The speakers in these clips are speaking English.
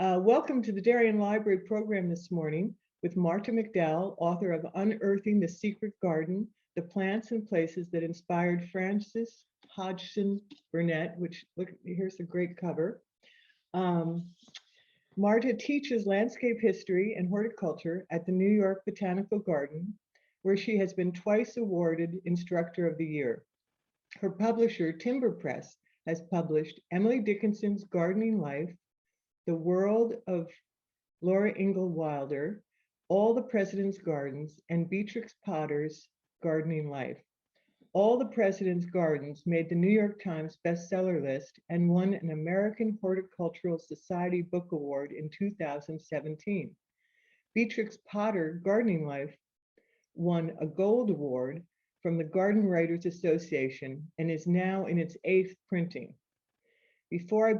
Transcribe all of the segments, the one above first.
Welcome to the Darien Library program this morning with Marta McDowell, author of Unearthing The Secret Garden, The Plants and Places That Inspired Frances Hodgson Burnett, which, look, here's a great cover. Marta teaches landscape history and horticulture at the New York Botanical Garden, where she has been twice awarded Instructor of the Year. Her publisher, Timber Press, has published Emily Dickinson's Gardening Life, The World of Laura Ingalls Wilder, All the President's Gardens, and Beatrix Potter's Gardening Life. All the President's Gardens made the New York Times bestseller list and won an American Horticultural Society Book Award in 2017. Beatrix Potter Gardening Life won a Gold Award from the Garden Writers Association and is now in its 8th printing. Before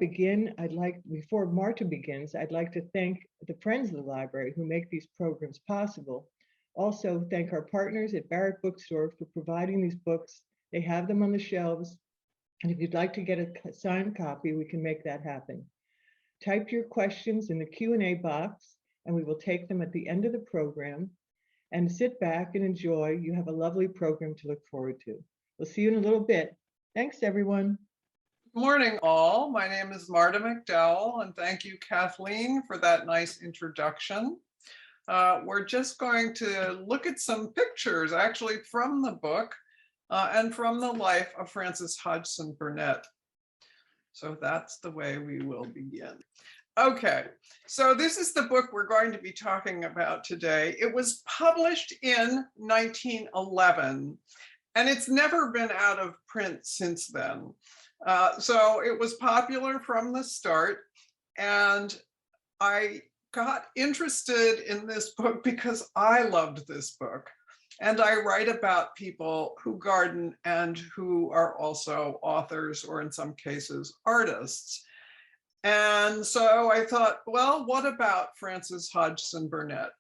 Marta begins, I'd like to thank the friends of the library who make these programs possible. Also, thank our partners at Barrett Bookstore for providing these books. They have them on the shelves, and if you'd like to get a signed copy, we can make that happen. Type your questions in the Q&A box, and we will take them at the end of the program. And sit back and enjoy. You have a lovely program to look forward to. We'll see you in a little bit. Thanks, everyone. Good morning, all. My name is Marta McDowell, and thank you, Kathleen, for that nice introduction. We're just going to look at some pictures, actually, from the book and from the life of Frances Hodgson Burnett. So that's the way we will begin. Okay, so this is the book we're going to be talking about today. It was published in 1911, and it's never been out of print since then. So it was popular from the start, and I got interested in this book because I loved this book. And I write about people who garden and who are also authors, or in some cases, artists. And so I thought, well, what about Frances Hodgson Burnett?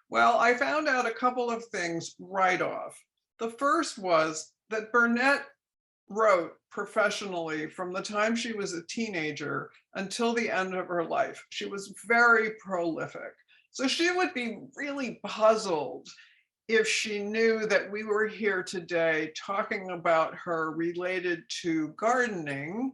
Well, I found out a couple of things right off. The first was that Burnett wrote professionally from the time she was a teenager until the end of her life. She was very prolific. So she would be really puzzled if she knew that we were here today talking about her related to gardening,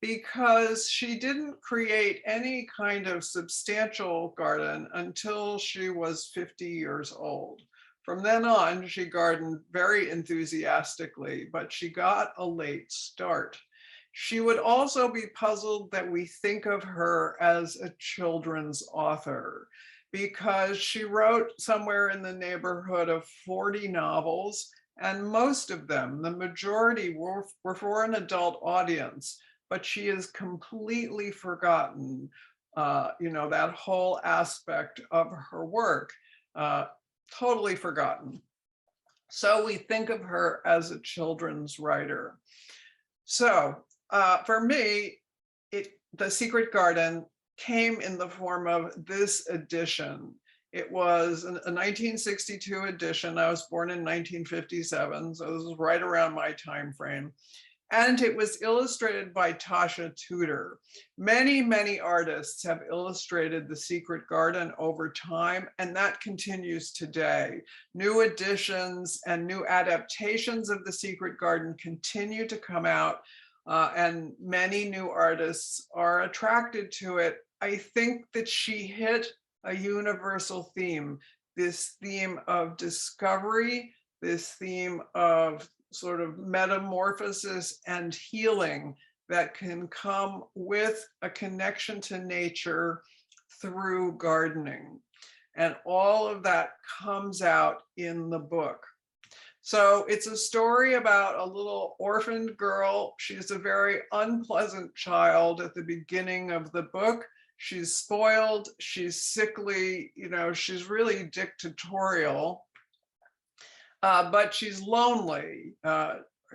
because she didn't create any kind of substantial garden until she was 50 years old. From then on, she gardened very enthusiastically, but she got a late start. She would also be puzzled that we think of her as a children's author, because she wrote somewhere in the neighborhood of 40 novels, and most of them, the majority, were for an adult audience. But she has completely forgotten, that whole aspect of her work, totally forgotten. So we think of her as a children's writer. So for me, The Secret Garden came in the form of this edition. It was a 1962 edition. I was born in 1957, so this is right around my time frame. And it was illustrated by Tasha Tudor. Many, many artists have illustrated The Secret Garden over time, and that continues today. New editions and new adaptations of The Secret Garden continue to come out, and many new artists are attracted to it. I think that she hit a universal theme, this theme of discovery, this theme of sort of metamorphosis and healing that can come with a connection to nature through gardening. And all of that comes out in the book. So it's a story about a little orphaned girl. She's a very unpleasant child at the beginning of the book. She's spoiled, she's sickly, she's really dictatorial. But she's lonely.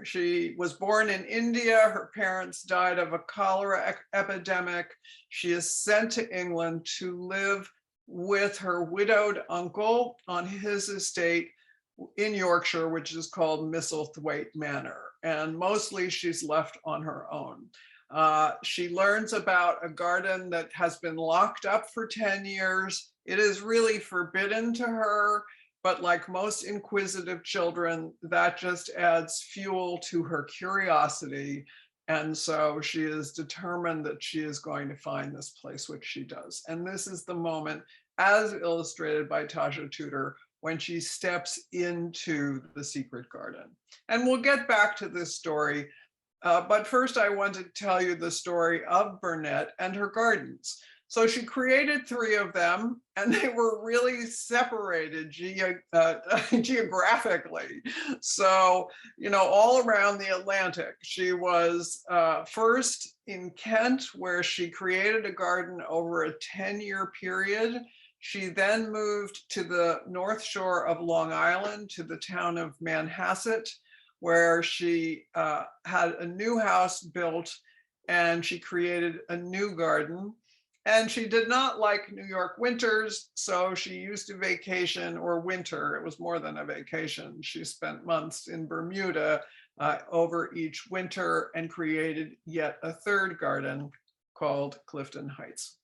She was born in India. Her parents died of a cholera epidemic. She is sent to England to live with her widowed uncle on his estate in Yorkshire, which is called Misselthwaite Manor. And mostly she's left on her own. She learns about a garden that has been locked up for 10 years. It is really forbidden to her, but like most inquisitive children, that just adds fuel to her curiosity. And so she is determined that she is going to find this place, which she does. And this is the moment, as illustrated by Tasha Tudor, when she steps into the secret garden. And we'll get back to this story. But first, I want to tell you the story of Burnett and her gardens. So she created 3 of them, and they were really separated geographically. So, all around the Atlantic. She was first in Kent, where she created a garden over a 10-year period. She then moved to the North Shore of Long Island, to the town of Manhasset, where she had a new house built, and she created a new garden. And she did not like New York winters, so she used to vacation or winter. It was more than a vacation. She spent months in Bermuda over each winter and created yet a 3rd garden called Clifton Heights.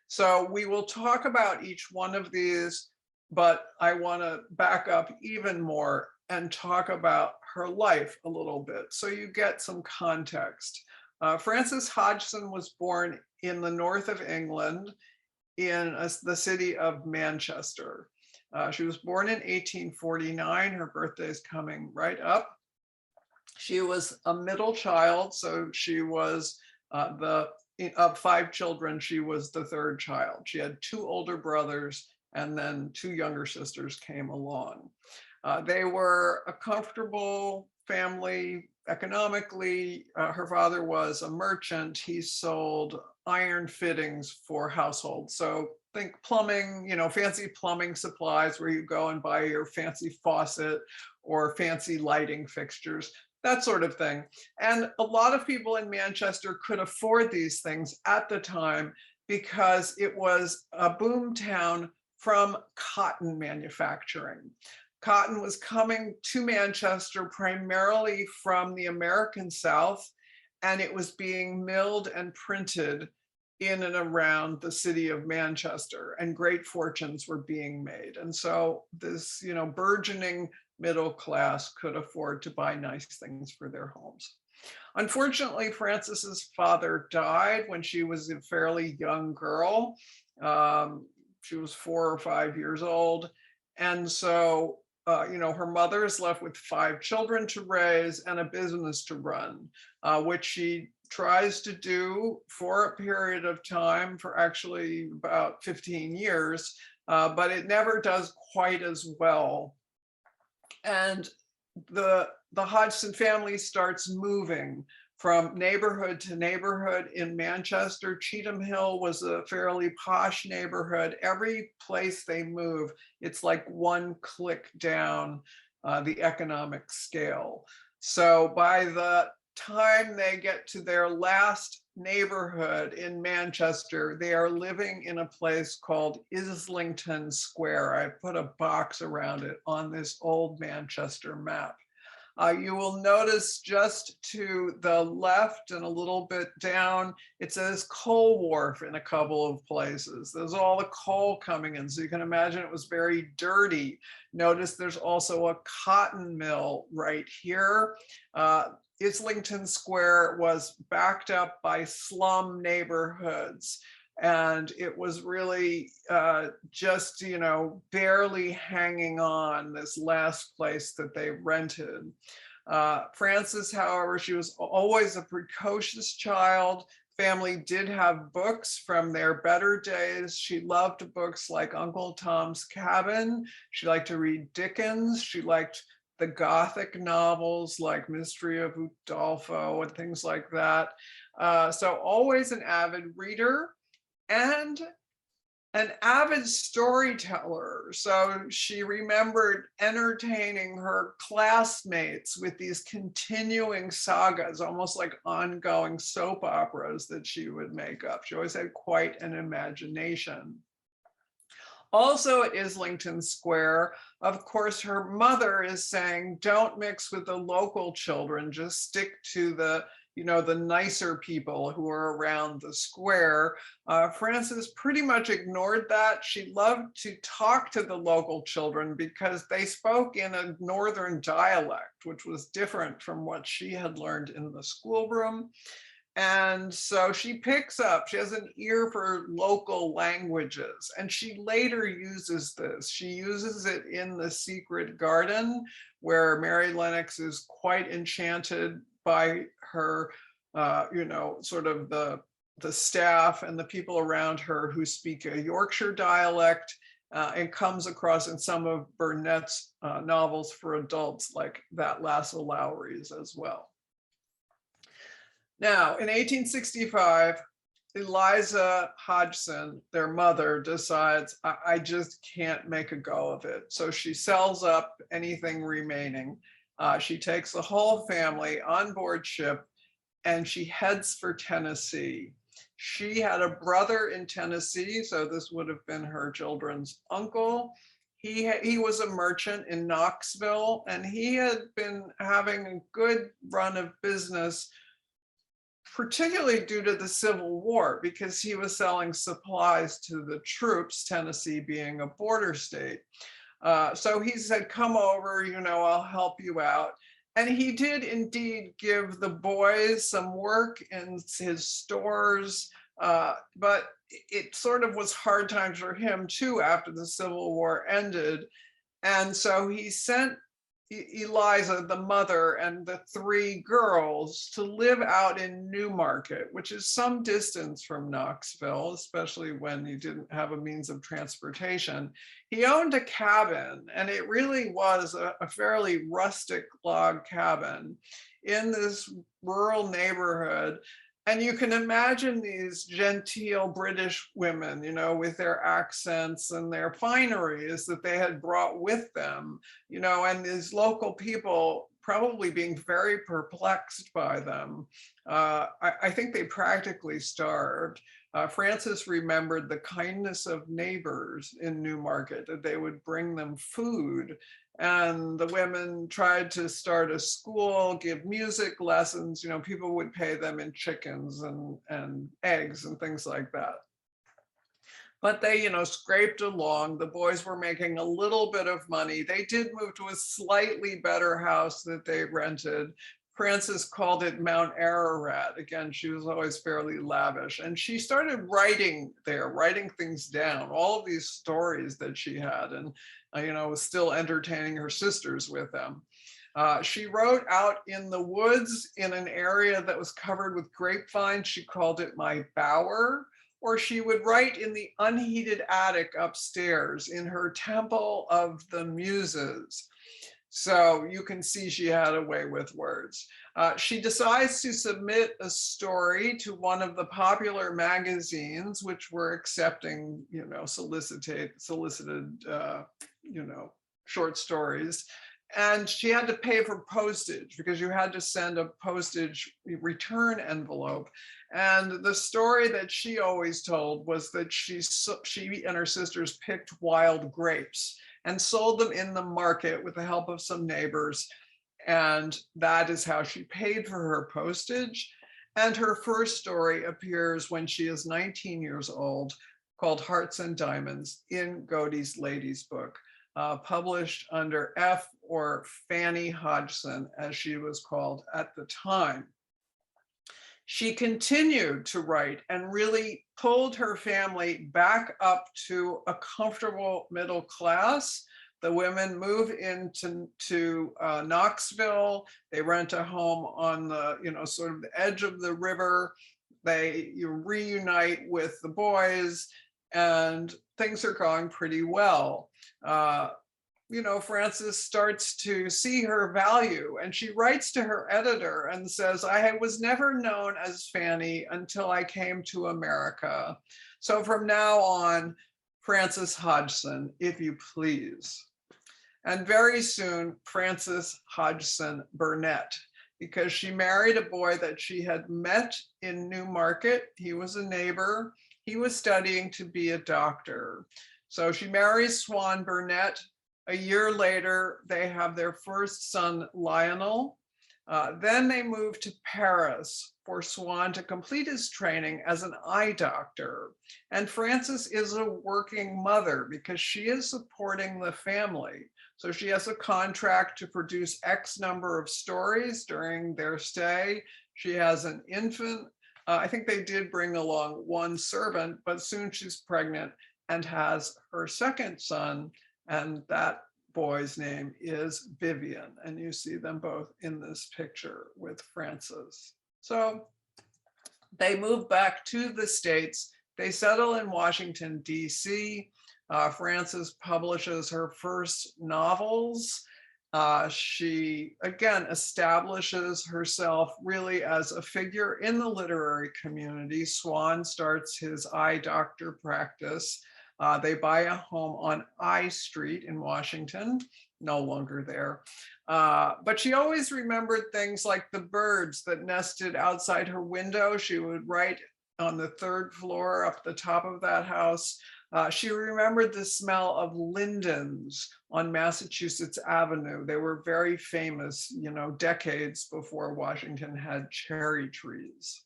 So we will talk about each one of these, but I want to back up even more and talk about her life a little bit so you get some context. Frances Hodgson was born in the north of England in the city of Manchester. She was born in 1849. Her birthday is coming right up. She was a middle child, so she was of 5 children, she was the 3rd child. She had 2 older brothers, and then 2 younger sisters came along. They were a comfortable family economically. Her father was a merchant. He sold iron fittings for households. So think plumbing, fancy plumbing supplies where you go and buy your fancy faucet or fancy lighting fixtures, that sort of thing. And a lot of people in Manchester could afford these things at the time because it was a boom town from cotton manufacturing. Cotton was coming to Manchester primarily from the American South, and it was being milled and printed in and around the city of Manchester, and great fortunes were being made. And so this, burgeoning middle class could afford to buy nice things for their homes. Unfortunately, Frances's father died when she was a fairly young girl. She was 4 or 5 years old. And so her mother is left with 5 children to raise and a business to run, which she tries to do for a period of time, for actually about 15 years, but it never does quite as well. And the Hodgson family starts moving from neighborhood to neighborhood in Manchester. Cheetham Hill was a fairly posh neighborhood. Every place they move, it's like one click down the economic scale. So by the time they get to their last neighborhood in Manchester, they are living in a place called Islington Square. I put a box around it on this old Manchester map. You will notice just to the left and a little bit down, it says coal wharf in a couple of places. There's all the coal coming in, so you can imagine it was very dirty. Notice there's also a cotton mill right here. Islington Square was backed up by slum neighborhoods, and it was really just, barely hanging on, this last place that they rented. Frances, however, she was always a precocious child. Family did have books from their better days. She loved books like Uncle Tom's Cabin. She liked to read Dickens. She liked the Gothic novels like Mystery of Udolpho and things like that. So always an avid reader and an avid storyteller. So she remembered entertaining her classmates with these continuing sagas, almost like ongoing soap operas that she would make up. She always had quite an imagination. Also at Islington Square, of course, her mother is saying, don't mix with the local children, just stick to the the nicer people who were around the square. Frances pretty much ignored that. She loved to talk to the local children because they spoke in a northern dialect, which was different from what she had learned in the schoolroom. And so she has an ear for local languages, and she later uses this. She uses it in The Secret Garden, where Mary Lennox is quite enchanted by her, sort of the staff and the people around her who speak a Yorkshire dialect, and comes across in some of Burnett's novels for adults, like That Lasso Lowry's as well. Now, in 1865, Eliza Hodgson, their mother, decides, I just can't make a go of it. So she sells up anything remaining. She takes the whole family on board ship and she heads for Tennessee. She had a brother in Tennessee, so this would have been her children's uncle. He was a merchant in Knoxville, and he had been having a good run of business, particularly due to the Civil War, because he was selling supplies to the troops, Tennessee being a border state. So he said, come over, I'll help you out. And he did indeed give the boys some work in his stores, but it sort of was hard times for him too after the Civil War ended. And so he sent Eliza, the mother, and the three girls to live out in Newmarket, which is some distance from Knoxville, especially when he didn't have a means of transportation. He owned a cabin, and it really was a fairly rustic log cabin in this rural neighborhood. And you can imagine these genteel British women, with their accents and their fineries that they had brought with them, and these local people probably being very perplexed by them. I think they practically starved. Frances remembered the kindness of neighbors in Newmarket, that they would bring them food. And the women tried to start a school, give music lessons. People would pay them in chickens and eggs and things like that. But they, scraped along. The boys were making a little bit of money. They did move to a slightly better house that they rented. Frances called it Mount Ararat. Again, she was always fairly lavish. And she started writing there, writing things down, all of these stories that she had, and, was still entertaining her sisters with them. She wrote out in the woods in an area that was covered with grapevines. She called it my bower. Or she would write in the unheated attic upstairs in her temple of the muses. So you can see she had a way with words. She decides to submit a story to one of the popular magazines, which were accepting, solicited, short stories. And she had to pay for postage because you had to send a postage return envelope. And the story that she always told was that she and her sisters picked wild grapes and sold them in the market with the help of some neighbors. And that is how she paid for her postage. And her first story appears when she is 19 years old, called Hearts and Diamonds, in Godey's Lady's Book, published under F, or Fanny Hodgson, as she was called at the time. She continued to write and really pulled her family back up to a comfortable middle class. The women move into Knoxville. They rent a home on the, sort of the edge of the river. They reunite with the boys, and things are going pretty well. Frances starts to see her value, and she writes to her editor and says, I was never known as Fanny until I came to America. So from now on, Frances Hodgson, if you please. And very soon, Frances Hodgson Burnett, because she married a boy that she had met in Newmarket. He was a neighbor. He was studying to be a doctor. So she marries Swan Burnett. A year later, they have their first son, Lionel. Then they moved to Paris for Swann to complete his training as an eye doctor. And Frances is a working mother because she is supporting the family. So she has a contract to produce X number of stories during their stay. She has an infant. I think they did bring along one servant, but soon she's pregnant and has her second son, and that boy's name is Vivian, and you see them both in this picture with Frances. So they move back to the States. They settle in Washington, D.C. Frances publishes her first novels. She, again, establishes herself really as a figure in the literary community. Swann starts his eye doctor practice. They buy a home on I Street in Washington, no longer there. But she always remembered things like the birds that nested outside her window. She would write on the third floor up the top of that house. She remembered the smell of lindens on Massachusetts Avenue. They were very famous, decades before Washington had cherry trees.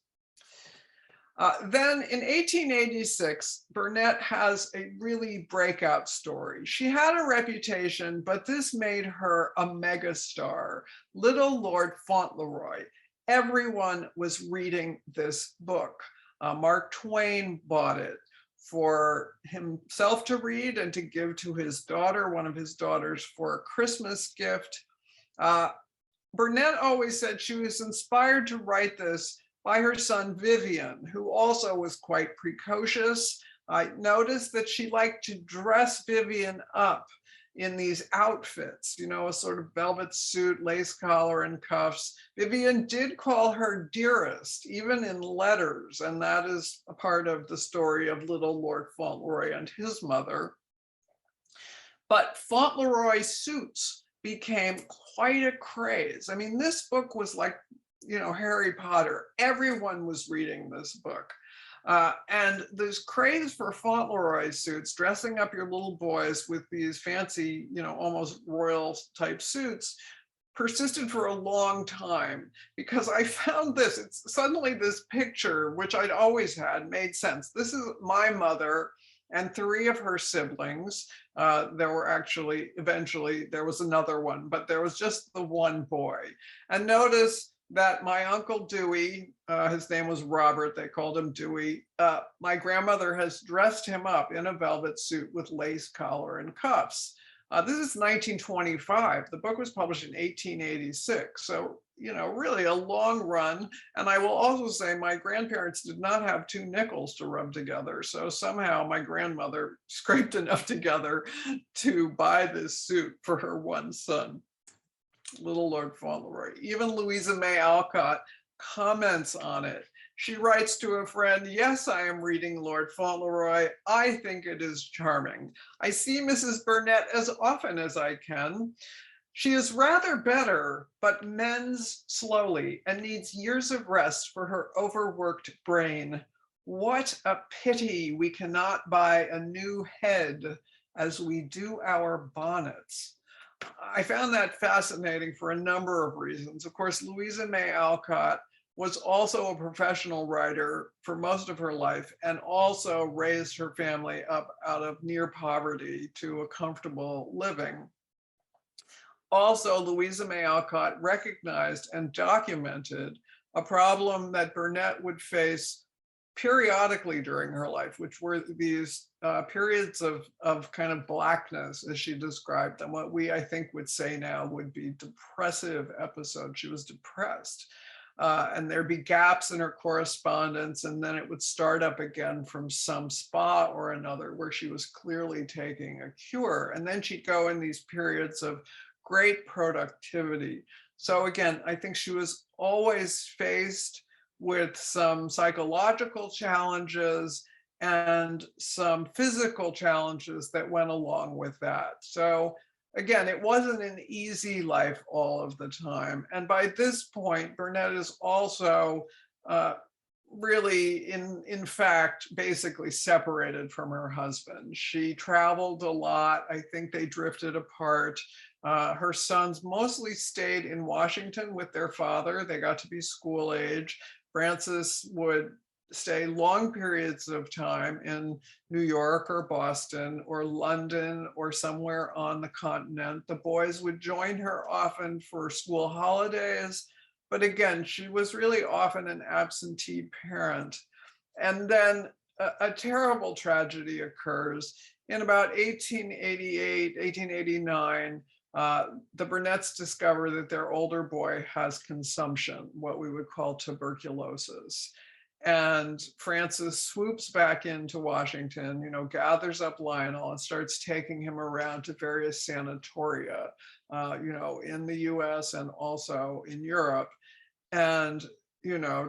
Then in 1886, Burnett has a really breakout story. She had a reputation, but this made her a megastar. Little Lord Fauntleroy. Everyone was reading this book. Mark Twain bought it for himself to read and to give to his daughter, one of his daughters, for a Christmas gift. Burnett always said she was inspired to write this by her son Vivian, who also was quite precocious. I noticed that she liked to dress Vivian up in these outfits, a sort of velvet suit, lace collar and cuffs. Vivian did call her dearest, even in letters, and that is a part of the story of Little Lord Fauntleroy and his mother. But Fauntleroy suits became quite a craze. I mean, this book was like, Harry Potter. Everyone was reading this book. And this craze for Fauntleroy suits, dressing up your little boys with these fancy, almost royal type suits, persisted for a long time, because I found this, it's suddenly this picture, which I'd always had, made sense. This is my mother and three of her siblings. There were actually, eventually, there was another one, but there was just the one boy. And notice that my Uncle Dewey, his name was Robert, they called him Dewey, my grandmother has dressed him up in a velvet suit with lace collar and cuffs. This is 1925. The book was published in 1886. So, really a long run. And I will also say my grandparents did not have two nickels to rub together. So somehow my grandmother scraped enough together to buy this suit for her one son. Little Lord Fauntleroy. Even Louisa May Alcott comments on it. She writes to a friend, "Yes, I am reading Lord Fauntleroy. I think it is charming. I see Mrs. Burnett as often as I can. She is rather better, but mends slowly and needs years of rest for her overworked brain. What a pity we cannot buy a new head as we do our bonnets." I found that fascinating for a number of reasons. Of course, Louisa May Alcott was also a professional writer for most of her life and also raised her family up out of near poverty to a comfortable living. Also, Louisa May Alcott recognized and documented a problem that Burnett would face periodically during her life, which were these periods of kind of blackness, as she described them, what we, I think, would say now would be depressive episodes. She was depressed. And there'd be gaps in her correspondence, and then it would start up again from some spa or another where she was clearly taking a cure. And then she'd go in these periods of great productivity. So again, I think she was always faced with some psychological challenges and some physical challenges that went along with that. So again, it wasn't an easy life all of the time. And by this point, Burnett is also really, in fact, basically separated from her husband. She traveled a lot. I think they drifted apart. Her sons mostly stayed in Washington with their father. They got to be school age. Frances would stay long periods of time in New York or Boston or London or somewhere on the continent. The boys would join her often for school holidays, but again, she was really often an absentee parent. And then a terrible tragedy occurs. In about 1888, 1889, the Burnetts discover that their older boy has consumption, what we would call tuberculosis. And Frances swoops back into Washington, gathers up Lionel and starts taking him around to various sanatoria, in the US and also in Europe. And,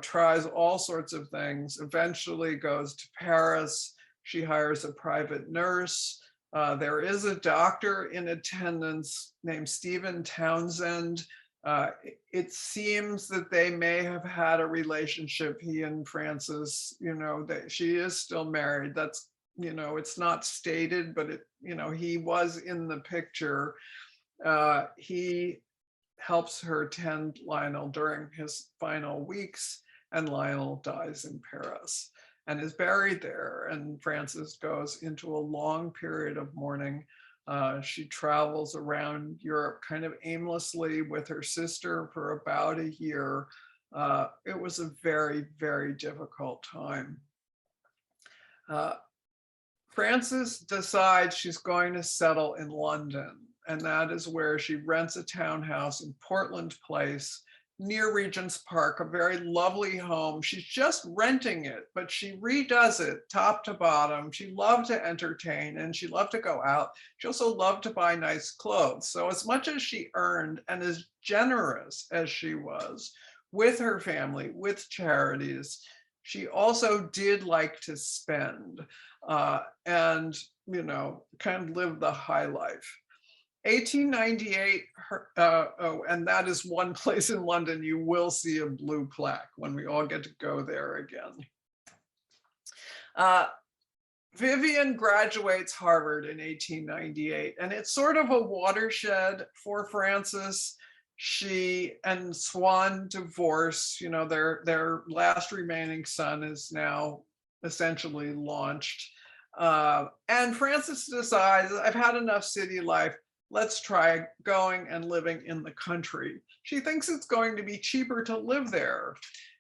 tries all sorts of things, eventually goes to Paris. She hires a private nurse. There is a doctor in attendance named Stephen Townsend. It seems that they may have had a relationship, he and Frances, that she is still married. That's, it's not stated, but he was in the picture. He helps her tend Lionel during his final weeks, and Lionel dies in Paris and is buried there. And Frances goes into a long period of mourning. She travels around Europe kind of aimlessly with her sister for about a year. It was a very, very difficult time. Frances decides she's going to settle in London, and that is where she rents a townhouse in Portland Place near Regent's Park, a very lovely home. She's just renting it, but she redoes it top to bottom. She loved to entertain and she loved to go out. She also loved to buy nice clothes. So as much as she earned, and as generous as she was with her family, with charities, she also did like to spend and, kind of live the high life. 1898, and that is one place in London you will see a blue plaque when we all get to go there again. Vivian graduates Harvard in 1898, and it's sort of a watershed for Frances. She and Swan divorce, their last remaining son is now essentially launched. And Frances decides, I've had enough city life. Let's try going and living in the country. She thinks it's going to be cheaper to live there,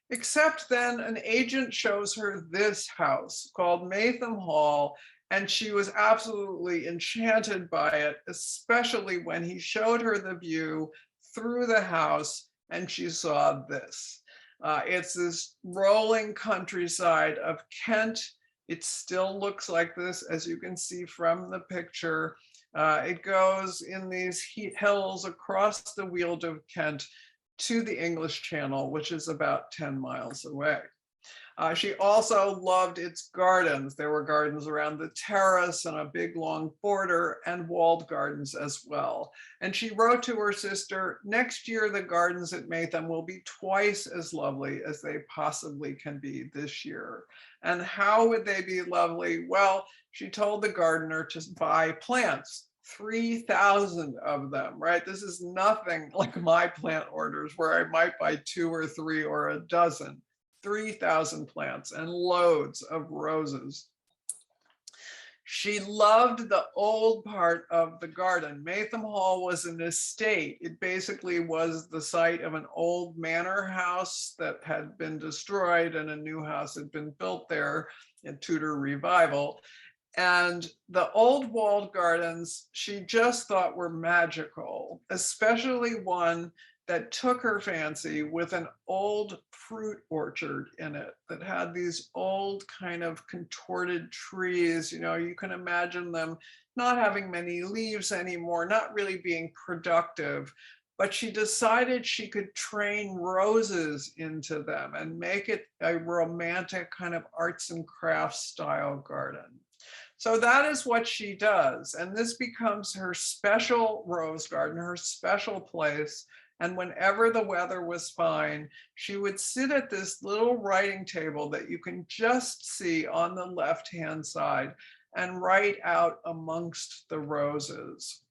except then an agent shows her this house called Maytham Hall, and she was absolutely enchanted by it, especially when he showed her the view through the house and she saw this. It's this rolling countryside of Kent. It still looks like this, as you can see from the picture. It goes in these hills across the Weald of Kent to the English Channel, which is about 10 miles away. She also loved its gardens. There were gardens around the terrace and a big long border, and walled gardens as well. And she wrote to her sister, next year the gardens at Maytham will be twice as lovely as they possibly can be this year. And how would they be lovely? Well, she told the gardener to buy plants, 3,000 of them, right? This is nothing like my plant orders where I might buy 2 or 3 or a dozen. 3,000 plants and loads of roses. She loved the old part of the garden. Maytham Hall was an estate. It basically was the site of an old manor house that had been destroyed and a new house had been built there in Tudor revival. And the old walled gardens, she just thought were magical, especially one that took her fancy with an old fruit orchard in it that had these old kind of contorted trees. You can imagine them not having many leaves anymore, not really being productive, but she decided she could train roses into them and make it a romantic kind of arts and crafts style garden. So that is what she does. And this becomes her special rose garden, her special place. And whenever the weather was fine, she would sit at this little writing table that you can just see on the left-hand side and write out amongst the roses.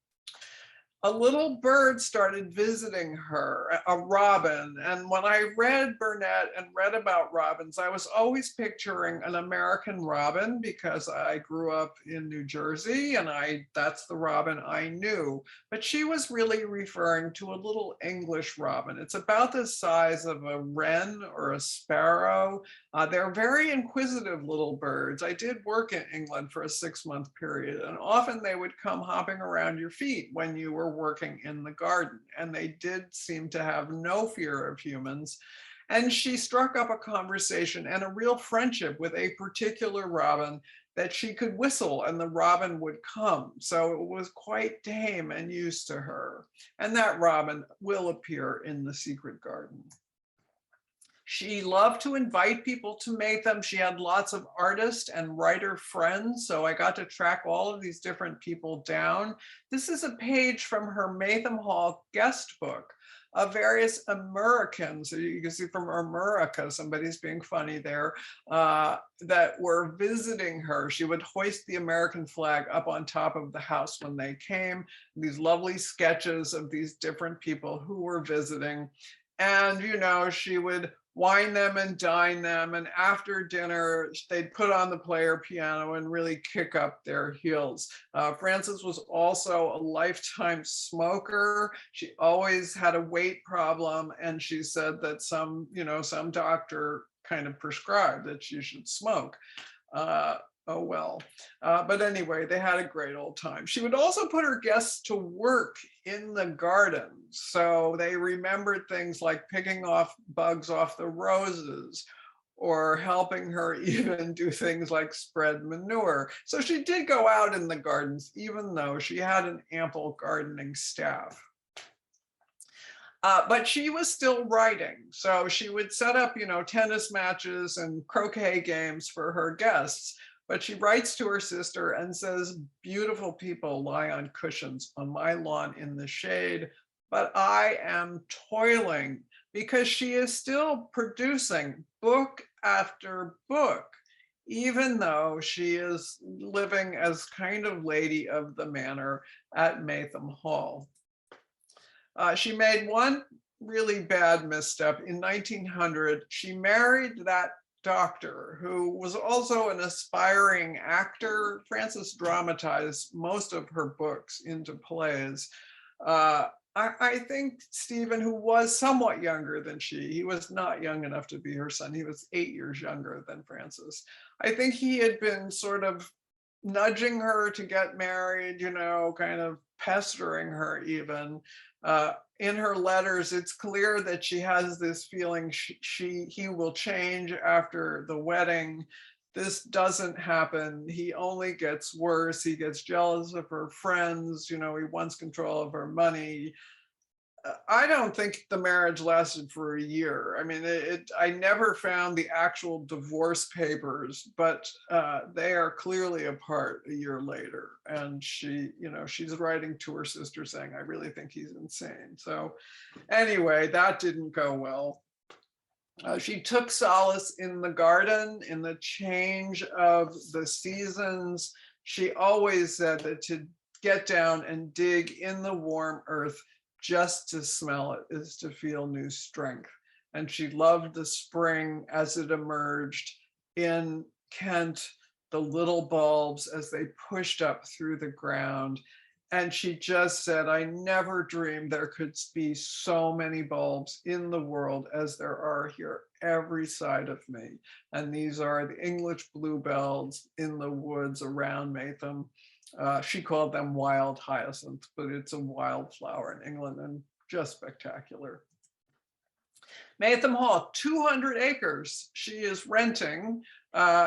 a little bird started visiting her, a robin. And when I read Burnett and read about robins, I was always picturing an American robin because I grew up in New Jersey and that's the robin I knew. But she was really referring to a little English robin. It's about the size of a wren or a sparrow. They're very inquisitive little birds. I did work in England for a 6-month period, and often they would come hopping around your feet when you were working in the garden, and they did seem to have no fear of humans. And she struck up a conversation and a real friendship with a particular robin that she could whistle and the robin would come. So it was quite tame and used to her. And that robin will appear in The Secret Garden. She loved to invite people to Maytham. She had lots of artist and writer friends, so I got to track all of these different people down. This is a page from her Maytham Hall guest book of various Americans. You can see from America, somebody's being funny there, that were visiting her. She would hoist the American flag up on top of the house when they came. These lovely sketches of these different people who were visiting. And, you know, she would wine them and dine them. And after dinner, they'd put on the player piano and really kick up their heels. Frances was also a lifetime smoker. She always had a weight problem. And she said that some doctor kind of prescribed that she should smoke. Oh, well. But anyway, they had a great old time. She would also put her guests to work in the garden. So they remembered things like picking off bugs off the roses or helping her even do things like spread manure. So she did go out in the gardens, even though she had an ample gardening staff. But she was still writing. So she would set up, tennis matches and croquet games for her guests. But she writes to her sister and says, "Beautiful people lie on cushions on my lawn in the shade, but I am toiling," because she is still producing book after book, even though she is living as kind of lady of the manor at Maytham Hall. She made one really bad misstep. In 1900, she married that doctor who was also an aspiring actor. Frances dramatized most of her books into plays. I think Stephen, who was somewhat younger than she was not young enough to be her son. He was 8 years younger than Frances. I think he had been sort of nudging her to get married, kind of pestering her even. In her letters, it's clear that she has this feeling he will change after the wedding. This doesn't happen. He only gets worse. He gets jealous of her friends. He wants control of her money. I don't think the marriage lasted for a year. I mean, I never found the actual divorce papers, but they are clearly apart a year later. And she's writing to her sister saying, "I really think he's insane." So anyway, that didn't go well. She took solace in the garden, in the change of the seasons. She always said that to get down and dig in the warm earth just to smell it is to feel new strength. And she loved the spring as it emerged in Kent, the little bulbs as they pushed up through the ground. And she just said, "I never dreamed there could be so many bulbs in the world as there are here every side of me." And these are the English bluebells in the woods around Maytham. She called them wild hyacinth, but it's a wildflower in England and just spectacular. Maytham Hall, 200 acres she is renting,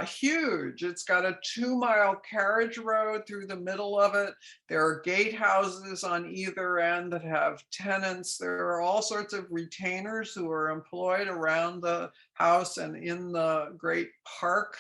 huge. It's got a 2-mile carriage road through the middle of it. There are gatehouses on either end that have tenants. There are all sorts of retainers who are employed around the house and in the great park.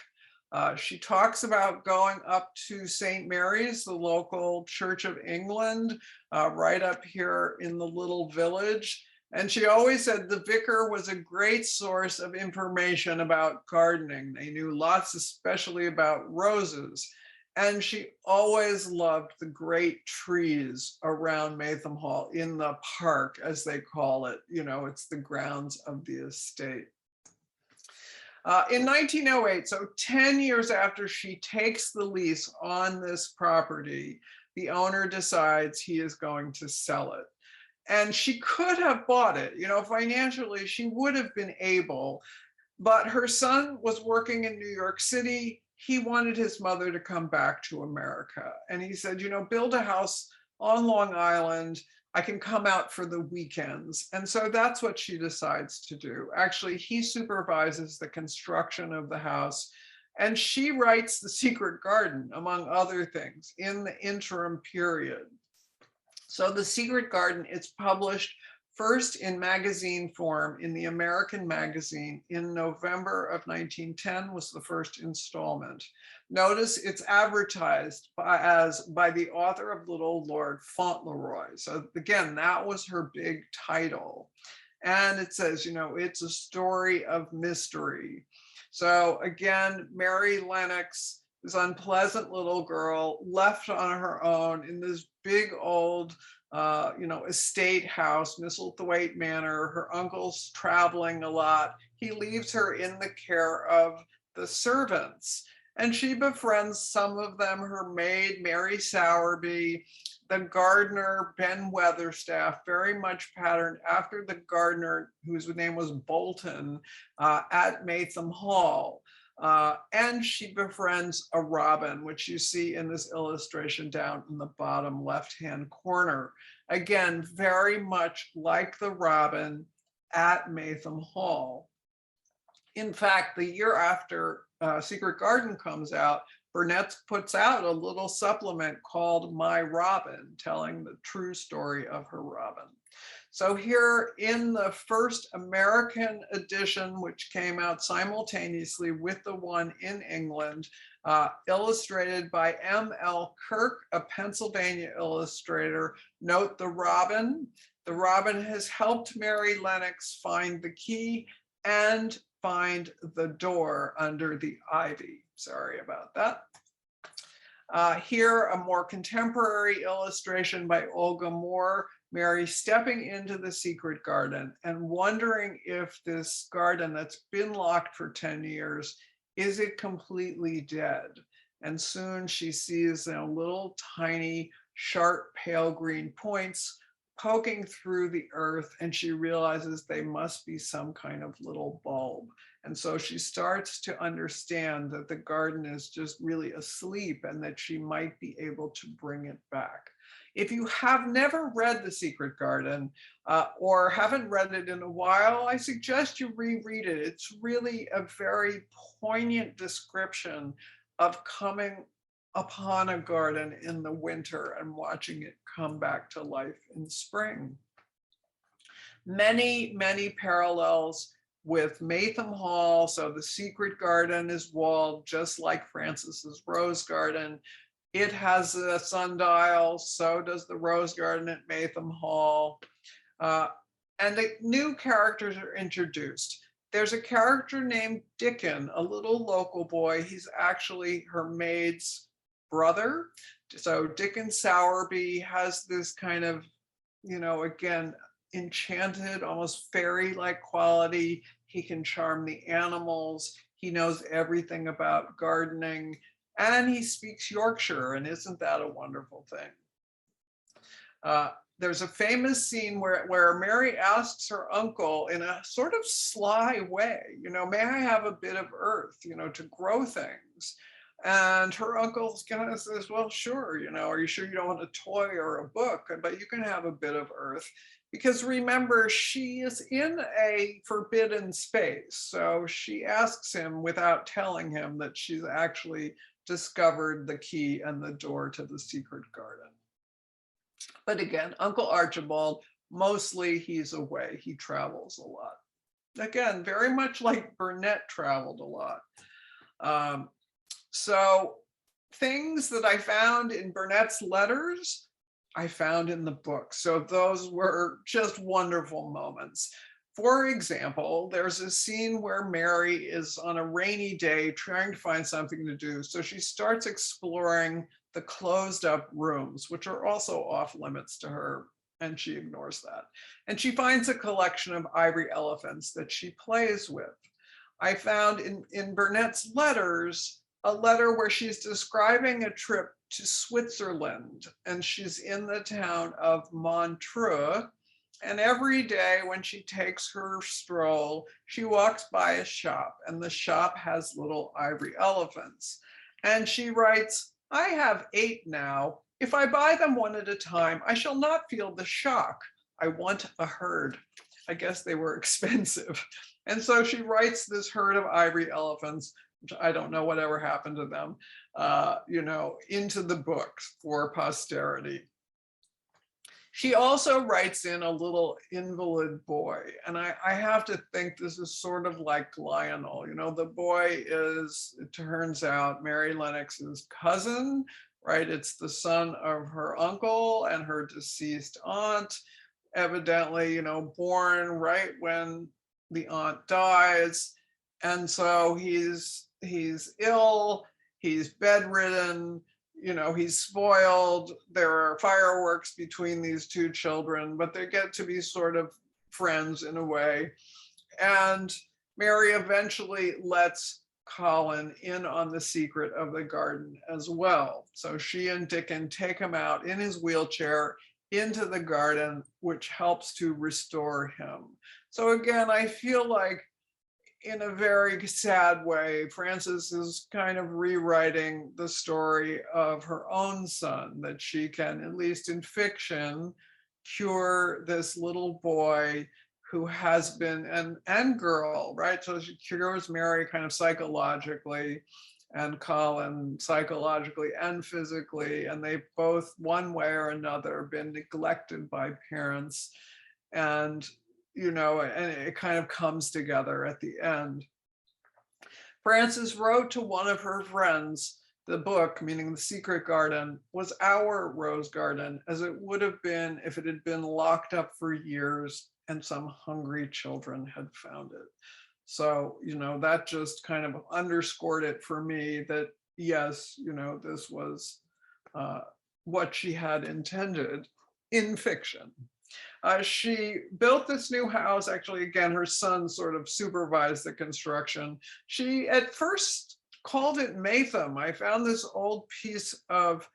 She talks about going up to St. Mary's, the local Church of England, right up here in the little village. And she always said the vicar was a great source of information about gardening. They knew lots, especially about roses. And she always loved the great trees around Maytham Hall, in the park, as they call it. It's the grounds of the estate. In 1908, so 10 years after she takes the lease on this property, the owner decides he is going to sell it. And she could have bought it, financially, she would have been able, but her son was working in New York City. He wanted his mother to come back to America. And he said, build a house on Long Island. I can come out for the weekends. And so that's what she decides to do. Actually, he supervises the construction of the house. And she writes The Secret Garden, among other things, in the interim period. So The Secret Garden is published first in magazine form in the American Magazine in November of 1910 was the first installment. Notice it's advertised by the author of Little Lord Fauntleroy. So again, that was her big title. And it says, it's a story of mystery. So again, Mary Lennox, this unpleasant little girl, left on her own in this big old estate house, Misselthwaite Manor. Her uncle's traveling a lot. He leaves her in the care of the servants, and she befriends some of them, her maid, Mary Sowerby, the gardener, Ben Weatherstaff, very much patterned after the gardener whose name was Bolton at Maytham Hall. And she befriends a robin, which you see in this illustration down in the bottom left-hand corner. Again, very much like the robin at Maytham Hall. In fact, the year after Secret Garden comes out, Burnett puts out a little supplement called My Robin, telling the true story of her robin. So here in the first American edition, which came out simultaneously with the one in England, illustrated by M.L. Kirk, a Pennsylvania illustrator. Note the robin. The robin has helped Mary Lennox find the key and find the door under the ivy. Sorry about that. Here, a more contemporary illustration by Olga Moore, Mary stepping into the secret garden and wondering if this garden that's been locked for 10 years, is it completely dead? And soon she sees little tiny, sharp, pale green points poking through the earth, and she realizes they must be some kind of little bulb. And so she starts to understand that the garden is just really asleep and that she might be able to bring it back. If you have never read The Secret Garden or haven't read it in a while, I suggest you reread it. It's really a very poignant description of coming upon a garden in the winter and watching it come back to life in spring. Many, many parallels with Maytham Hall. So the Secret Garden is walled just like Frances's Rose Garden. It has a sundial, so does the Rose Garden at Maytham Hall. And the new characters are introduced. There's a character named Dickon, a little local boy. He's actually her maid's brother. So Dickon Sowerby has this kind of, again, enchanted, almost fairy-like quality. He can charm the animals. He knows everything about gardening. And he speaks Yorkshire, and isn't that a wonderful thing? There's a famous scene where Mary asks her uncle in a sort of sly way, may I have a bit of earth, to grow things? And her uncle kind of says, well, sure, are you sure you don't want a toy or a book? But you can have a bit of earth. Because remember, she is in a forbidden space. So she asks him without telling him that she's actually discovered the key and the door to the secret garden. But again, Uncle Archibald, mostly he's away. He travels a lot. Again, very much like Burnett traveled a lot. So things that I found in Burnett's letters, I found in the book. So those were just wonderful moments. For example, there's a scene where Mary is on a rainy day trying to find something to do. So she starts exploring the closed up rooms, which are also off limits to her, and she ignores that. And she finds a collection of ivory elephants that she plays with. I found in Burnett's letters, a letter where she's describing a trip to Switzerland, and she's in the town of Montreux. And every day when she takes her stroll, she walks by a shop, and the shop has little ivory elephants. And she writes, I have 8 now. If I buy them one at a time, I shall not feel the shock. I want a herd. I guess they were expensive. And so she writes this herd of ivory elephants, which I don't know whatever happened to them, into the book for posterity. She also writes in a little invalid boy. And I have to think this is sort of like Lionel. The boy is, it turns out, Mary Lennox's cousin, right? It's the son of her uncle and her deceased aunt, evidently, born right when the aunt dies. And so he's ill, he's bedridden, he's spoiled. There are fireworks between these 2 children, but they get to be sort of friends in a way. And Mary eventually lets Colin in on the secret of the garden as well. So she and Dickon take him out in his wheelchair into the garden, which helps to restore him. So again, I feel like in a very sad way, Frances is kind of rewriting the story of her own son, that she can, at least in fiction, cure this little boy who has been, and girl, right? So she cures Mary kind of psychologically, and Colin psychologically and physically, and they both, one way or another, been neglected by parents. And and it kind of comes together at the end. Frances wrote to one of her friends, the book, meaning The Secret Garden, was our rose garden, as it would have been if it had been locked up for years and some hungry children had found it. So, that just kind of underscored it for me that, yes, this was what she had intended in fiction. She built this new house. Actually, again, her son sort of supervised the construction. She at first called it Maytham. I found this old piece of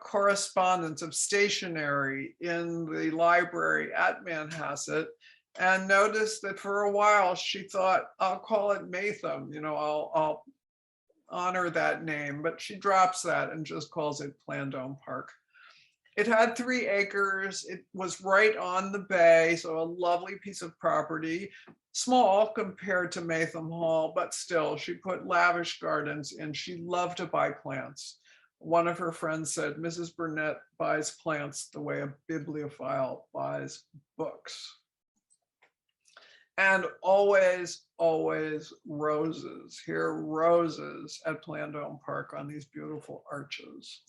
correspondence of stationery in the library at Manhasset, and noticed that for a while she thought, I'll call it Maytham, I'll honor that name, but she drops that and just calls it Plandome Park. It had 3 acres. It was right on the bay, so a lovely piece of property, small compared to Maytham Hall, but still, she put lavish gardens in. She loved to buy plants. One of her friends said, Mrs. Burnett buys plants the way a bibliophile buys books. And always, always roses. Here are roses at Plandome Park on these beautiful arches.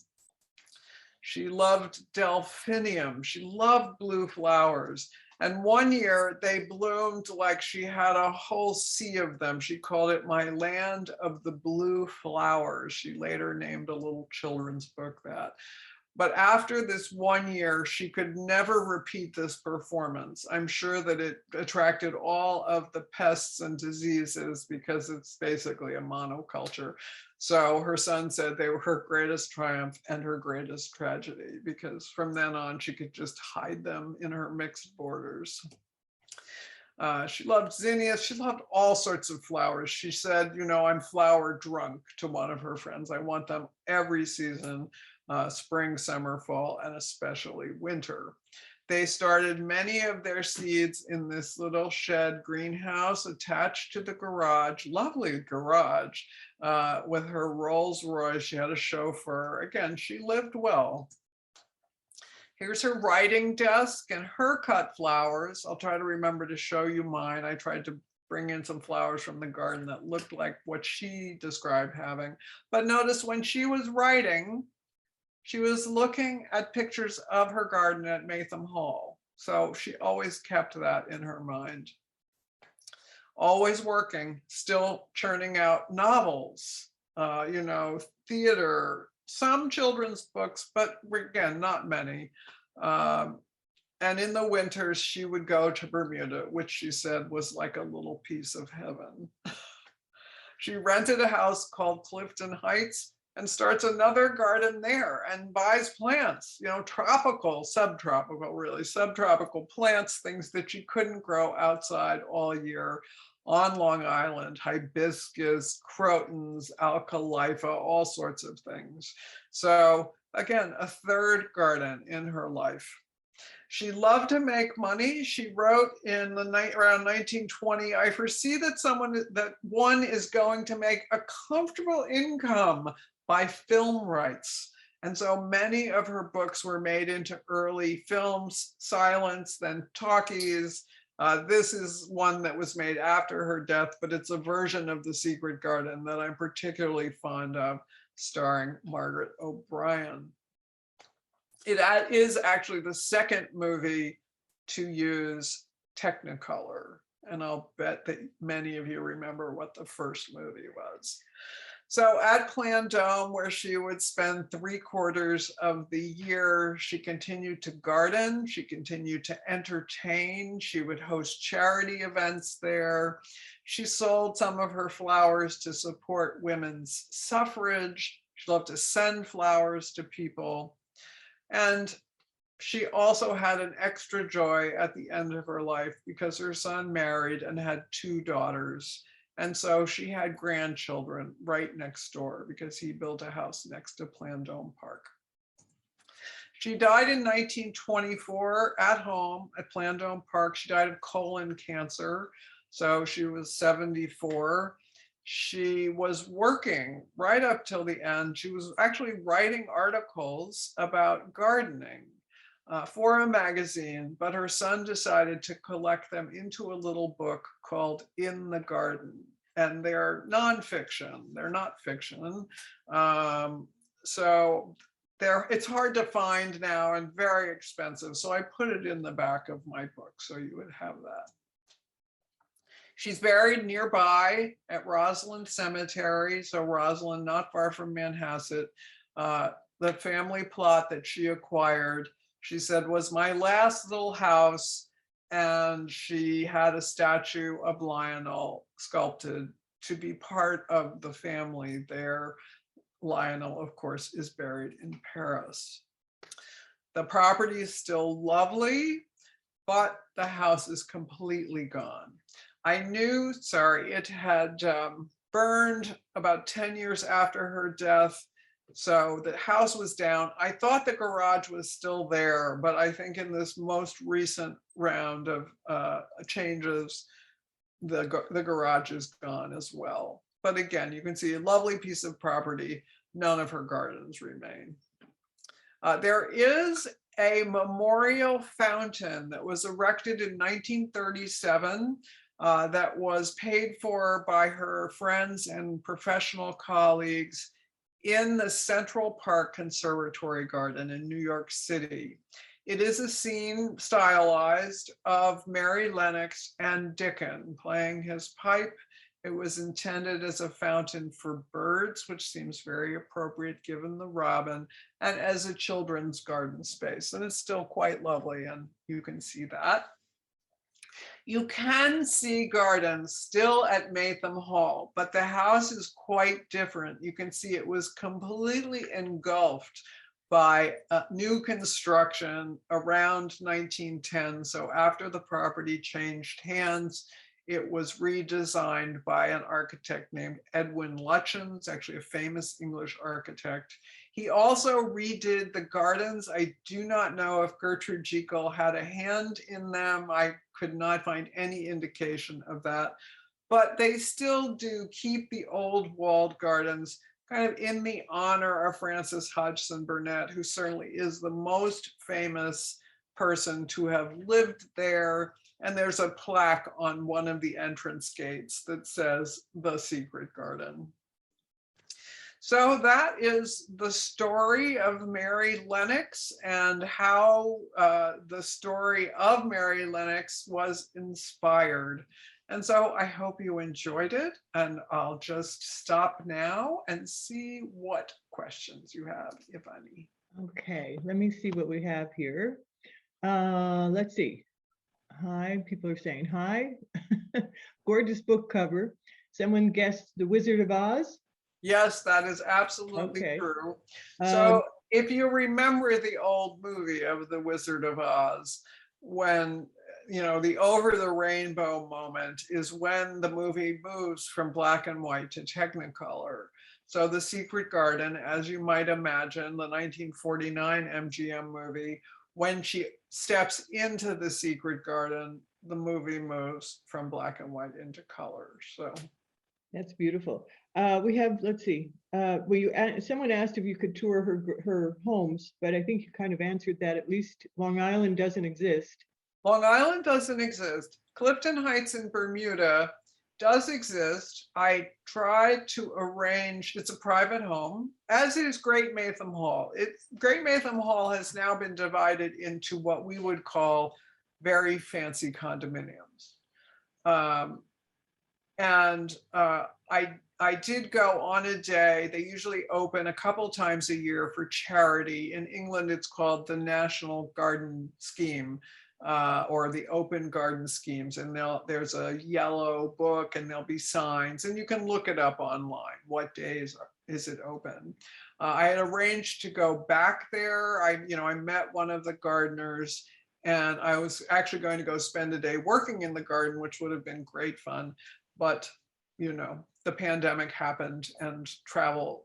She loved delphinium. She loved blue flowers. And one year they bloomed like she had a whole sea of them. She called it My Land of the Blue Flowers. She later named a little children's book that. But after this one year, she could never repeat this performance. I'm sure that it attracted all of the pests and diseases because it's basically a monoculture. So her son said they were her greatest triumph and her greatest tragedy, because from then on, she could just hide them in her mixed borders. She loved zinnias. She loved all sorts of flowers. She said, I'm flower drunk to one of her friends. I want them every season. Spring, summer, fall, and especially winter. They started many of their seeds in this little shed greenhouse attached to the garage, lovely garage, with her Rolls Royce. She had a chauffeur. Again, she lived well. Here's her writing desk and her cut flowers. I'll try to remember to show you mine. I tried to bring in some flowers from the garden that looked like what she described having. But notice when she was writing, she was looking at pictures of her garden at Maytham Hall. So she always kept that in her mind. always working, still churning out novels, theater, some children's books, but again, not many. And in the winters, she would go to Bermuda, which she said was like a little piece of heaven. She rented a house called Clifton Heights and starts another garden there and buys plants, tropical, subtropical, really, subtropical plants, things that you couldn't grow outside all year on Long Island, hibiscus, crotons, alcalipha, all sorts of things. So again, a third garden in her life. She loved to make money. She wrote in around 1920, I foresee that one is going to make a comfortable income by film rights. And so many of her books were made into early films, silents, then talkies. This is one that was made after her death, but it's a version of The Secret Garden that I'm particularly fond of, starring Margaret O'Brien. It is actually the second movie to use Technicolor, and I'll bet that many of you remember what the first movie was. So at Plandome, where she would spend 3/4 of the year, she continued to garden, she continued to entertain, she would host charity events there. She sold some of her flowers to support women's suffrage. She loved to send flowers to people. And she also had an extra joy at the end of her life because her son married and had 2 daughters. And so she had grandchildren right next door because he built a house next to Plandome Park. She died in 1924 at home at Plandome Park. She died of colon cancer. So she was 74. She was working right up till the end. She was actually writing articles about gardening for a magazine, but her son decided to collect them into a little book called In the Garden. And they're nonfiction, they're not fiction. So it's hard to find now and very expensive. So I put it in the back of my book so you would have that. She's buried nearby at Roslyn Cemetery. So Roslyn, not far from Manhasset. The family plot that she acquired, she said, was my last little house. And she had a statue of Lionel sculpted to be part of the family there. Lionel, of course, is buried in Paris. The property is still lovely, but the house is completely gone. I knew, it had burned about 10 years after her death. So the house was down. I thought the garage was still there, but I think in this most recent round of changes, the garage is gone as well. But again, you can see a lovely piece of property. None of her gardens remain. There is a memorial fountain that was erected in 1937 that was paid for by her friends and professional colleagues in the Central Park Conservatory Garden in New York City. It is a scene stylized of Mary Lennox and Dickinson playing his pipe. It was intended as a fountain for birds, which seems very appropriate given the robin, and as a children's garden space. And it's still quite lovely, and you can see that. You can see gardens still at Maytham Hall, but the house is quite different. You can see it was completely engulfed by new construction around 1910. So after the property changed hands, it was redesigned by an architect named Edwin Lutyens, actually a famous English architect. He also redid the gardens. I do not know if Gertrude Jekyll had a hand in them. I could not find any indication of that, but they still do keep the old walled gardens kind of in the honor of Frances Hodgson Burnett, who certainly is the most famous person to have lived there. And there's a plaque on one of the entrance gates that says The Secret Garden. So that is the story of Mary Lennox and how the story of Mary Lennox was inspired. And so I hope you enjoyed it, and I'll just stop now and see what questions you have, if any. Okay, let me see what we have here. Let's see. Hi, people are saying hi. Gorgeous book cover. Someone guessed The Wizard of Oz. Yes, that is absolutely Okay. true. So if you remember the old movie of The Wizard of Oz, when, you know, the over the rainbow moment is when the movie moves from black and white to Technicolor. So The Secret Garden, as you might imagine, the 1949 MGM movie, when she steps into the secret garden, the movie moves from black and white into color. So That's beautiful. We have, let's see, someone asked if you could tour her homes, but I think you kind of answered that. At least Long Island doesn't exist. Long Island doesn't exist. Clifton Heights in Bermuda does exist. I tried to arrange, it's a private home, as is Great Maytham Hall. Great Maytham Hall has now been divided into what we would call very fancy condominiums. I did go on a day. They usually open a couple times a year for charity. In England, it's called the National Garden Scheme, or the Open Garden Schemes. And there's a yellow book and there'll be signs, and you can look it up online. What days is it open? I had arranged to go back there. I met one of the gardeners, and I was actually going to go spend a day working in the garden, which would have been great fun. But, you know, the pandemic happened and travel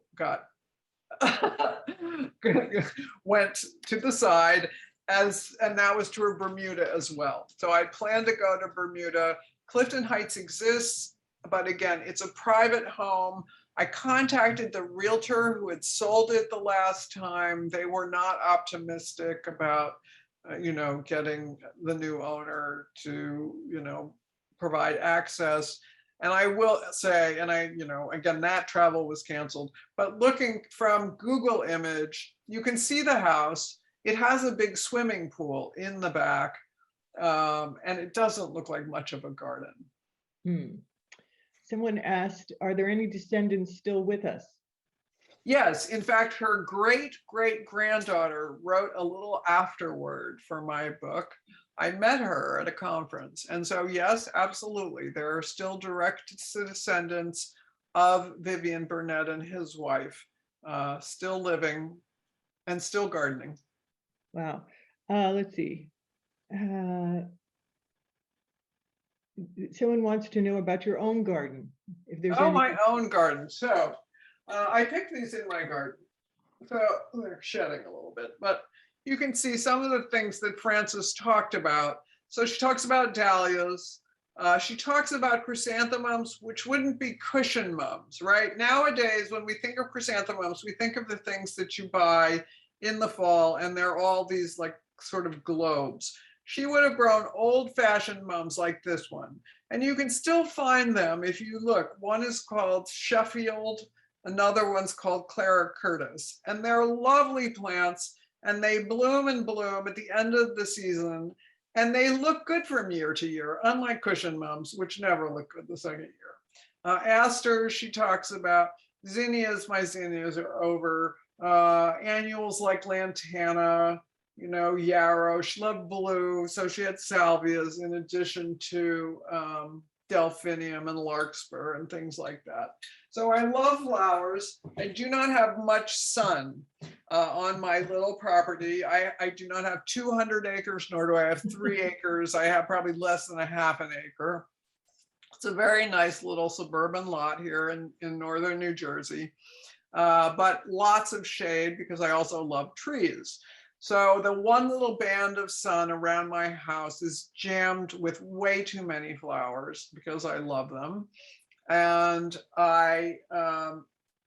went to the side, and that was to Bermuda as well. So I planned to go to Bermuda. Clifton Heights exists, but again, it's a private home. I contacted the realtor who had sold it the last time. They were not optimistic about, getting the new owner to, provide access. And I will say, again, that travel was canceled, but looking from Google image, you can see the house. It has a big swimming pool in the back, and it doesn't look like much of a garden. Someone asked, are there any descendants still with us? Yes, in fact, her great-great-granddaughter wrote a little afterword for my book. I met her at a conference. And so, yes, absolutely. There are still direct descendants of Vivian Burnett and his wife, still living and still gardening. Wow. Let's see. Someone wants to know about your own garden. If there's my own garden. So I picked these in my garden. So they're shedding a little bit, but you can see some of the things that Frances talked about. So she talks about dahlias. She talks about chrysanthemums, which wouldn't be cushion mums, right? Nowadays, when we think of chrysanthemums, we think of the things that you buy in the fall, and they're all these like sort of globes. She would have grown old-fashioned mums like this one. And you can still find them if you look. One is called Sheffield, another one's called Clara Curtis. And they're lovely plants, and they bloom and bloom at the end of the season, and they look good from year to year, unlike cushion mums, which never look good the second year. Asters, she talks about. Zinnias, my zinnias are over. Annuals like lantana, yarrow. She loved blue, so she had salvias in addition to delphinium and larkspur and things like that. So I love flowers. I do not have much sun on my little property. I do not have 200 acres, nor do I have 3 acres. I have probably less than a half an acre. It's a very nice little suburban lot here in northern New Jersey, but lots of shade because I also love trees. So the one little band of sun around my house is jammed with way too many flowers because I love them. And I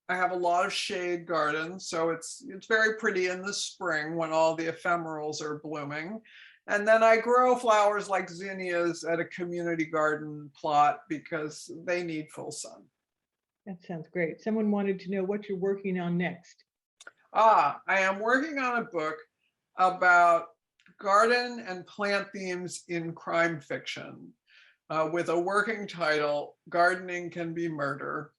have a lot of shade gardens, so it's very pretty in the spring when all the ephemerals are blooming. And then I grow flowers like zinnias at a community garden plot because they need full sun. That sounds great. Someone wanted to know what you're working on next. I am working on a book about garden and plant themes in crime fiction. with a working title, Gardening Can Be Murder.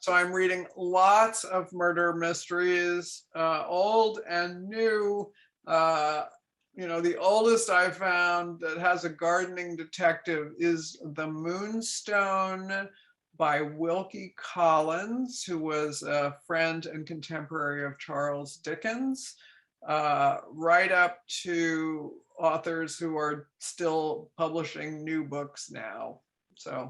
So I'm reading lots of murder mysteries, old and new. The oldest I found that has a gardening detective is The Moonstone by Wilkie Collins, who was a friend and contemporary of Charles Dickens, right up to authors who are still publishing new books now. So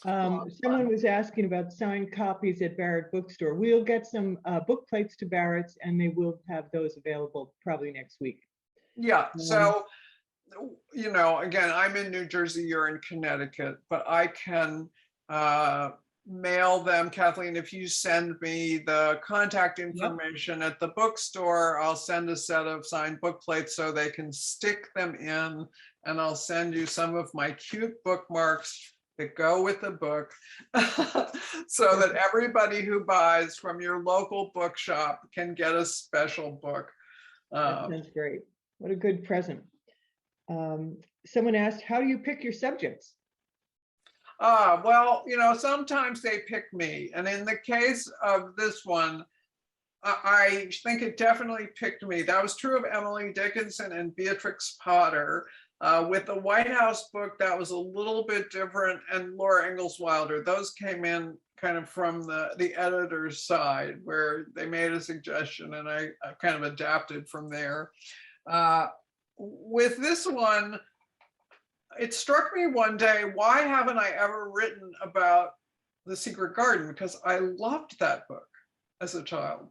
someone was asking about signed copies at Barrett Bookstore. We'll get some book plates to Barrett's, and they will have those available probably next week. yeah, so again, I'm in New Jersey, you're in Connecticut, but I can mail them. Kathleen, if you send me the contact information at the bookstore, I'll send a set of signed book plates so they can stick them in, and I'll send you some of my cute bookmarks that go with the book so that everybody who buys from your local bookshop can get a special book. That sounds great. What a good present. Someone asked, how do you pick your subjects? Well, sometimes they pick me. And in the case of this one, I think it definitely picked me. That was true of Emily Dickinson and Beatrix Potter. With the White House book, that was a little bit different. And Laura Ingalls Wilder, those came in kind of from the editor's side, where they made a suggestion and I kind of adapted from there. With this one, it struck me one day, why haven't I ever written about The Secret Garden? Because I loved that book as a child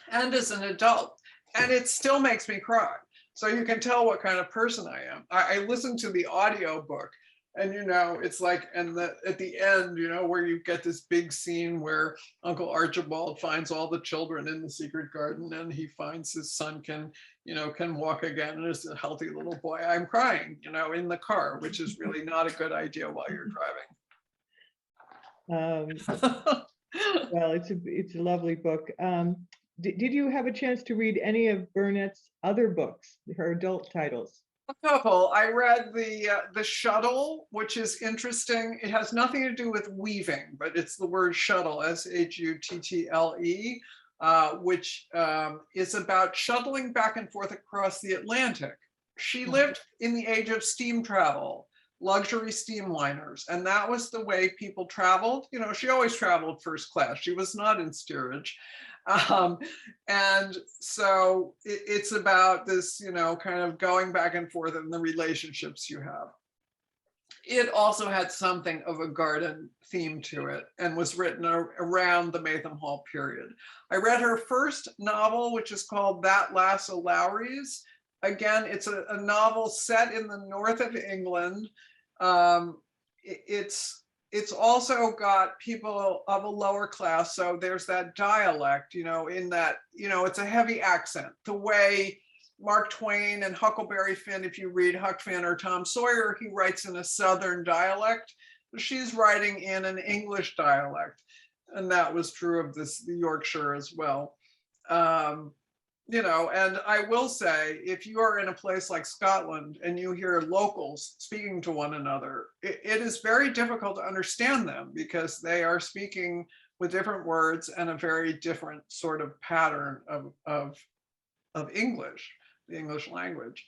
and as an adult, and it still makes me cry. So you can tell what kind of person I am. I listened to the audio book, and it's like, and at the end, where you get this big scene where Uncle Archibald finds all the children in the secret garden, and he finds his son can walk again and is a healthy little boy. I'm crying, in the car, which is really not a good idea while you're driving. Well, it's a lovely book. Did you have a chance to read any of Burnett's other books, her adult titles? A couple. I read the Shuttle, which is interesting. It has nothing to do with weaving, but it's the word shuttle, S-H-U-T-T-L-E, which is about shuttling back and forth across the Atlantic. She lived in the age of steam travel, luxury steamliners, and that was the way people traveled. She always traveled first class. She was not in steerage. And so it's about this, kind of going back and forth in the relationships you have. It also had something of a garden theme to it and was written around the Maytham Hall period. I read her first novel, which is called That Lass o' Lowry's. Again, it's a novel set in the north of England. It's also got people of a lower class, so there's that dialect, in that, it's a heavy accent. The way Mark Twain and Huckleberry Finn, if you read Huck Finn or Tom Sawyer, he writes in a Southern dialect. She's writing in an English dialect, and that was true of the Yorkshire as well. And I will say, if you are in a place like Scotland and you hear locals speaking to one another, it is very difficult to understand them because they are speaking with different words and a very different sort of pattern of English, the English language.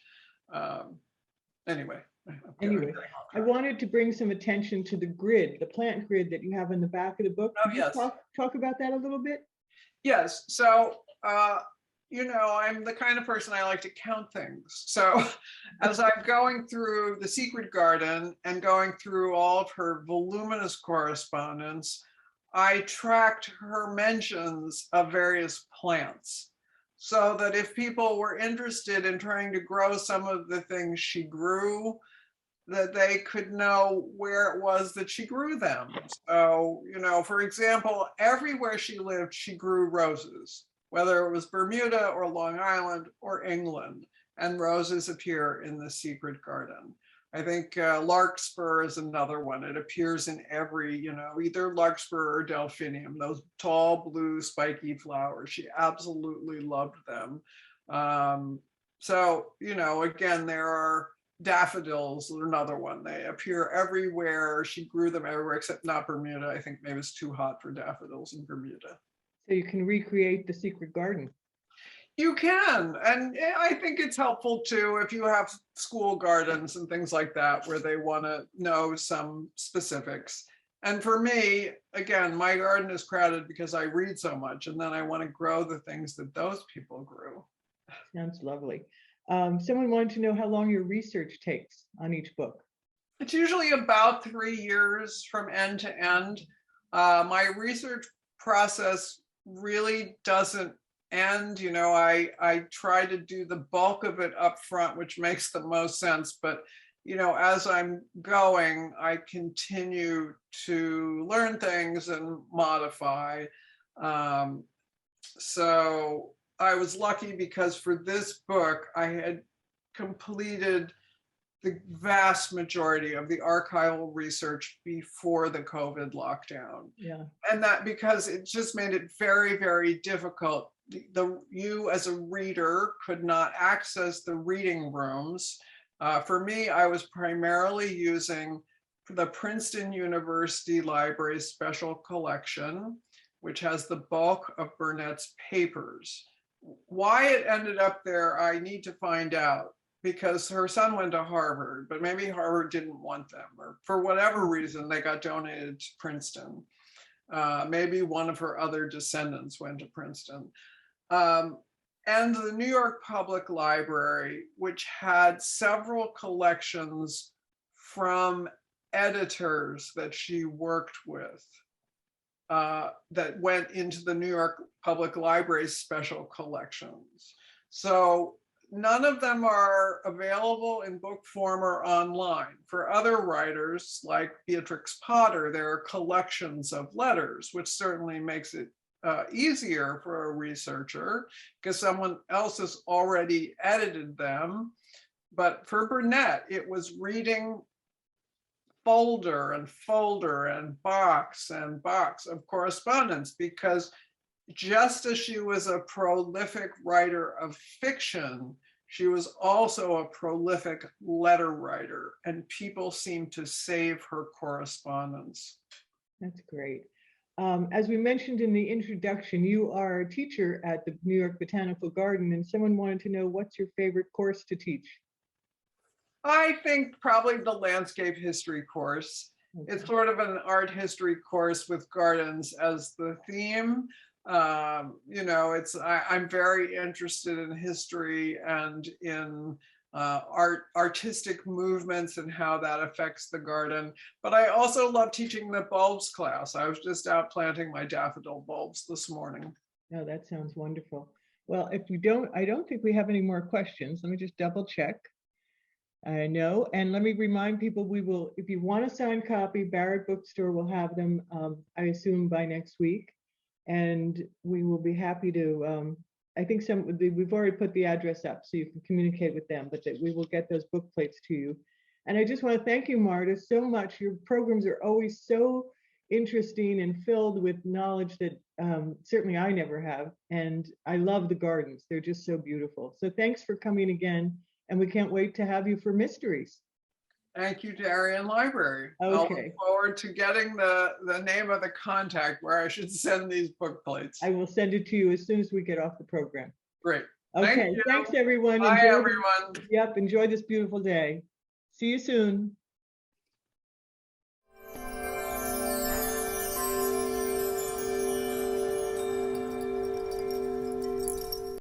Anyway, I wanted to bring some attention to the grid, the plant grid that you have in the back of the book. Could you talk about that a little bit? Yes. So, I'm the kind of person I like to count things. So as I'm going through The Secret Garden and going through all of her voluminous correspondence, I tracked her mentions of various plants so that if people were interested in trying to grow some of the things she grew, that they could know where it was that she grew them. So, for example, everywhere she lived, she grew roses, whether it was Bermuda or Long Island or England, and roses appear in The Secret Garden. I think larkspur is another one. It appears in every, either larkspur or delphinium, those tall, blue, spiky flowers. She absolutely loved them. So, again, there are Daffodils are another one. They appear everywhere. She grew them everywhere except not Bermuda. I think maybe it's too hot for daffodils in Bermuda. So you can recreate the secret garden. You can, and I think it's helpful too if you have school gardens and things like that where they want to know some specifics. And for me, again, my garden is crowded because I read so much, and then I want to grow the things that those people grew. Sounds lovely. Someone wanted to know how long your research takes on each book. It's usually about 3 years from end to end. My research process really doesn't end. You know, I try to do the bulk of it up front, which makes the most sense. But, you know, as I'm going, I continue to learn things and modify. So I was lucky because for this book, I had completed the vast majority of the archival research before the COVID lockdown. Yeah. And that because it just made it very, very difficult. You as a reader could not access the reading rooms. For me, I was primarily using the Princeton University Library Special Collection, which has the bulk of Burnett's papers. Why it ended up there, I need to find out, because her son went to Harvard, but maybe Harvard didn't want them, or for whatever reason, they got donated to Princeton. Maybe one of her other descendants went to Princeton. And the New York Public Library, which had several collections from editors that she worked with, that went into the New York Public Library's special collections. So none of them are available in book form or online. For other writers like Beatrix Potter, there are collections of letters, which certainly makes it easier for a researcher because someone else has already edited them. But for Burnett, it was reading folder and folder and box of correspondence, because just as she was a prolific writer of fiction, she was also a prolific letter writer, and people seemed to save her correspondence. That's great. As we mentioned in the introduction, you are a teacher at the New York Botanical Garden, and someone wanted to know what's your favorite course to teach? I think probably the landscape history course. Okay. It's sort of an art history course with gardens as the theme. You know, I'm very interested in history and in artistic movements and how that affects the garden. But I also love teaching the bulbs class. I was just out planting my daffodil bulbs this morning. Oh, that sounds wonderful. Well, if we don't, I don't think we have any more questions. Let me just double check. I know, and let me remind people, we will, if you want a signed copy, Barrett Bookstore will have them, I assume by next week. And we will be happy to, I think we've already put the address up so you can communicate with them, but that we will get those book plates to you. And I just want to thank you, Marta, so much. Your programs are always so interesting and filled with knowledge that certainly I never have. And I love the gardens. They're just so beautiful. So thanks for coming again. And we can't wait to have you for mysteries. Thank you, Darien Library. Okay. I'll look forward to getting the name of the contact where I should send these book plates. I will send it to you as soon as we get off the program. Great. Okay, thanks everyone. Bye, everyone. Yep, enjoy this beautiful day. See you soon.